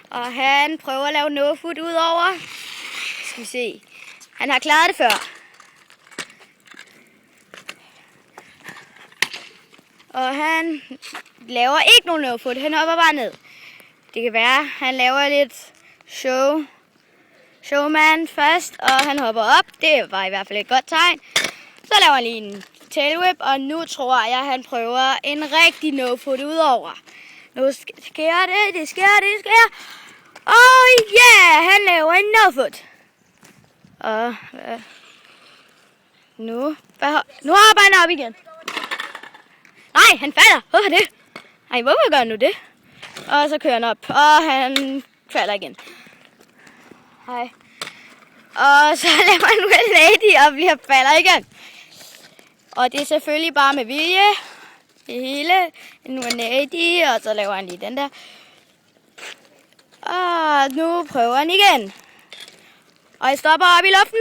Og han prøver at lave no-foot udover. Skal vi se. Han har klaret det før. Og han laver ikke nogen no-foot. Han hopper bare ned. Det kan være, han laver lidt showman først, og han hopper op. Det var i hvert fald et godt tegn. Så laver han lige en tail whip, og nu tror jeg, han prøver en rigtig no-foot udover. Nu sker det sker. Oh yeah, han laver en no-foot. Og nu hopper han op igen. Nej, han falder. Hvorfor det? Ej, hvorfor gør han nu det? Og så kører han op, og han falder igen. Hej. Og så laver han lady og falder igen. Og det er selvfølgelig bare med vilje. Det hele. Nu er lady, og så laver han lige den der. Og nu prøver han igen. Og jeg stopper op i luften.